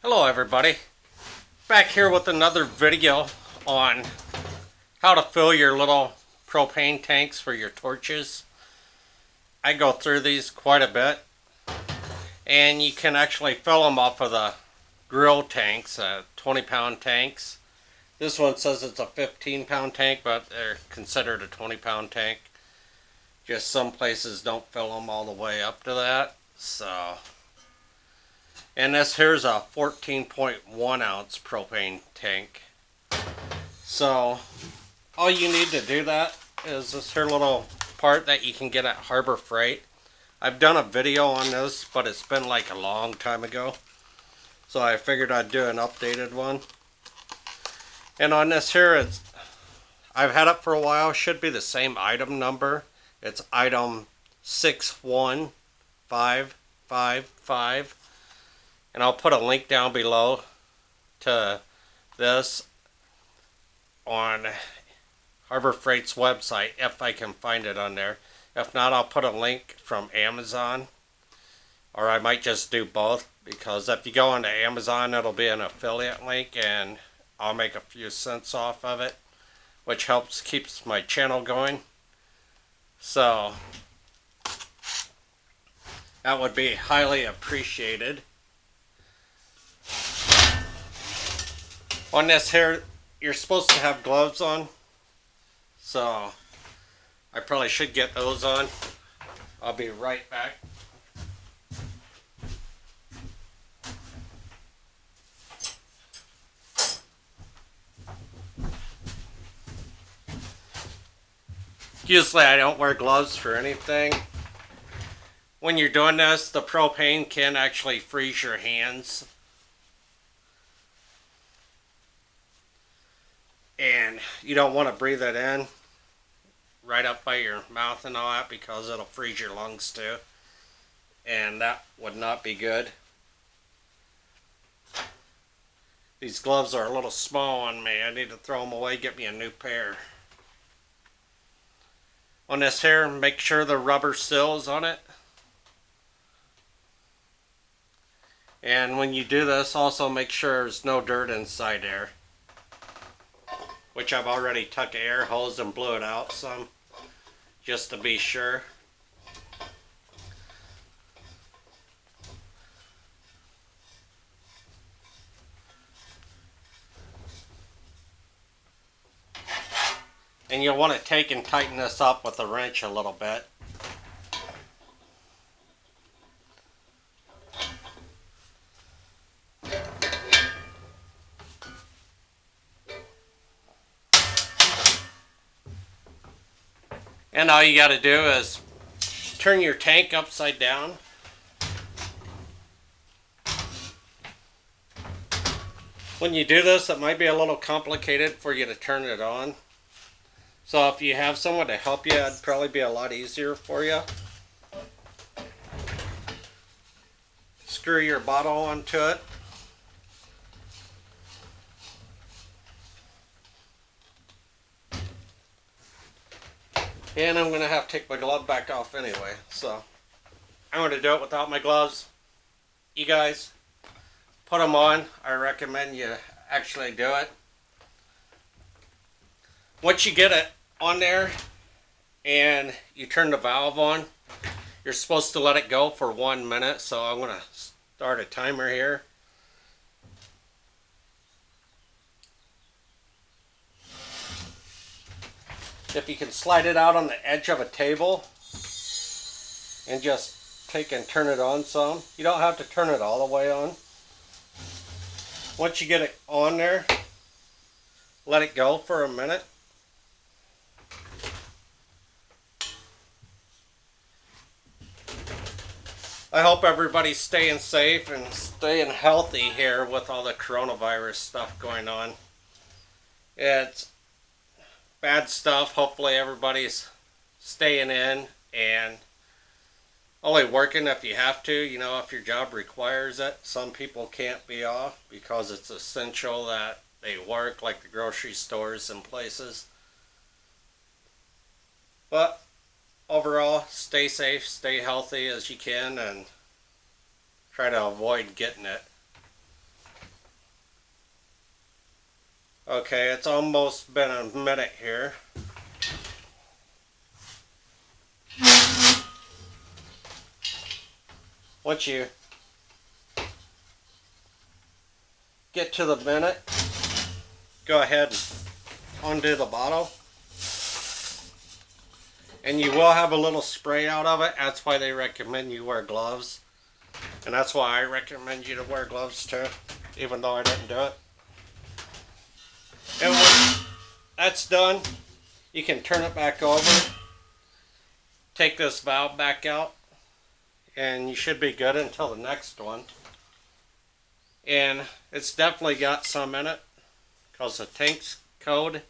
Hello everybody, back here with another video on how to fill your little propane tanks for your torches. I go through these quite a bit, and you can actually fill them off of the grill tanks, 20-pound tanks. This one says it's a 15-pound tank, but they're considered a 20-pound tank. Just some places don't fill them all the way up to that, so... And this here's a 14.1 ounce propane tank. So all you need to do that is this here little part that you can get at Harbor Freight. I've done a video on this, but it's been like a long time ago. So I figured I'd do an updated one. And on this here, I've had it for a while. Should be the same item number. It's item 61555. And I'll put a link down below to this on Harbor Freight's website if I can find it on there. If not, I'll put a link from Amazon, or I might just do both, because if you go onto Amazon, it'll be an affiliate link and I'll make a few cents off of it, which keeps my channel going. So that would be highly appreciated. On this here, you're supposed to have gloves on, so I probably should get those on. I'll be right back. Usually I don't wear gloves for anything. When you're doing this, the propane can actually freeze your hands. And you don't want to breathe it in right up by your mouth and all that, because it'll freeze your lungs too. And that would not be good. These gloves are a little small on me. I need to throw them away, get me a new pair. On this here, make sure the rubber seals on it. And when you do this, also make sure there's no dirt inside there, which I've already took an air hose and blew it out some, just to be sure. And you'll want to take and tighten this up with a wrench a little bit. And all you got to do is turn your tank upside down. When you do this, it might be a little complicated for you to turn it on. So if you have someone to help you, it'd probably be a lot easier for you. Screw your bottle onto it. And I'm going to have to take my glove back off anyway, so I'm going to do it without my gloves. You guys, put them on. I recommend you actually do it. Once you get it on there and you turn the valve on, you're supposed to let it go for 1 minute, so I'm going to start a timer here. If you can slide it out on the edge of a table and just take and turn it on some. You don't have to turn it all the way on. Once you get it on there, let it go for a minute. I hope everybody's staying safe and staying healthy here with all the coronavirus stuff going on. It's bad stuff. Hopefully everybody's staying in and only working if you have to, you know, if your job requires it. Some people can't be off because it's essential that they work, like the grocery stores and places. But overall, stay safe, stay healthy as you can, and try to avoid getting it. Okay, it's almost been a minute here. Once you get to the minute, go ahead and undo the bottle. And you will have a little spray out of it. That's why they recommend you wear gloves. And that's why I recommend you to wear gloves too, even though I didn't do it. And when that's done, you can turn it back over, take this valve back out, and you should be good until the next one. And it's definitely got some in it because the tank's cold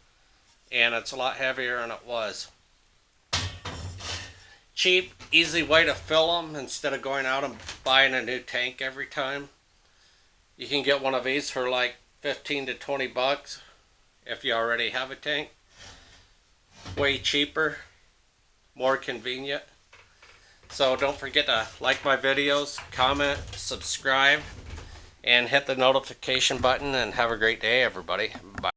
and it's a lot heavier than it was. Cheap, easy way to fill them instead of going out and buying a new tank every time. You can get one of these for like 15 to 20 bucks if you already have a tank. Way cheaper, more convenient. So don't forget to like my videos, comment, subscribe, and hit the notification button, and have a great day, everybody. Bye.